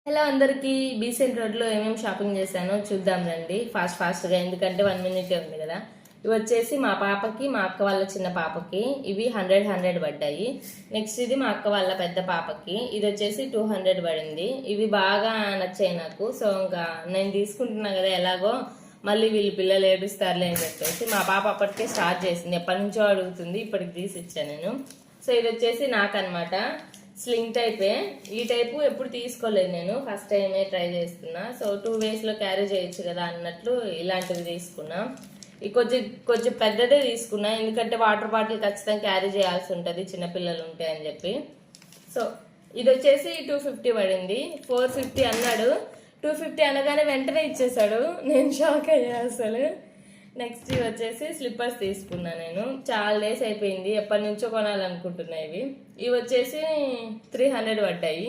Hello అందరికి Besant రోడ్లో ఏమేమి షాపింగ్ చేశానో చూద్దాం రండి ఫాస్ట్గా, ఎందుకంటే 1 మినిటే ఉంది కదా. ఇవి వచ్చేసి మా పాపకి, మా అక్క వాళ్ళ చిన్న పాపకి ఇవి 100 పడ్డాయి. నెక్స్ట్ ఇది మా అక్క వాళ్ళ పెద్ద పాపకి, ఇది వచ్చేసి 200 పడింది. ఇవి బాగా నచ్చాయి నాకు. సో ఇంకా నేను తీసుకుంటున్నా కదా, ఎలాగో మళ్ళీ వీళ్ళు పిల్లలు ఏడుస్తారులే అని చెప్పేసి మా పాప అప్పటికే స్టార్ట్ చేసింది, ఎప్పటి నుంచో అడుగుతుంది, ఇప్పటికి తీసి ఇచ్చాను నేను. సో ఇది వచ్చేసి నాకనమాట స్లింగ్ టైపే. ఈ టైపు ఎప్పుడు తీసుకోలేదు నేను, ఫస్ట్ టైమే ట్రై చేస్తున్నా. సో 2 వేస్లో క్యారీ చేయొచ్చు కదా అన్నట్లు ఇలాంటివి తీసుకున్నా. ఈ కొంచెం పెద్దదే తీసుకున్నా, ఎందుకంటే వాటర్ బాటిల్ ఖచ్చితంగా క్యారీ చేయాల్సి ఉంటుంది చిన్నపిల్లలు ఉంటే అని చెప్పి. సో ఇది వచ్చేసి 250 పడింది. 450 అన్నాడు, 250 అనగానే వెంటనే ఇచ్చేసాడు. నేను షాక్ అయ్యా అసలు. నెక్స్ట్ ఇవి వచ్చేసి స్లిప్పర్స్ తీసుకున్నా నేను, చాలా డేస్ అయిపోయింది, ఎప్పటి నుంచో కొనాలనుకుంటున్నా. ఇవి వచ్చేసి 300 పడ్డాయి.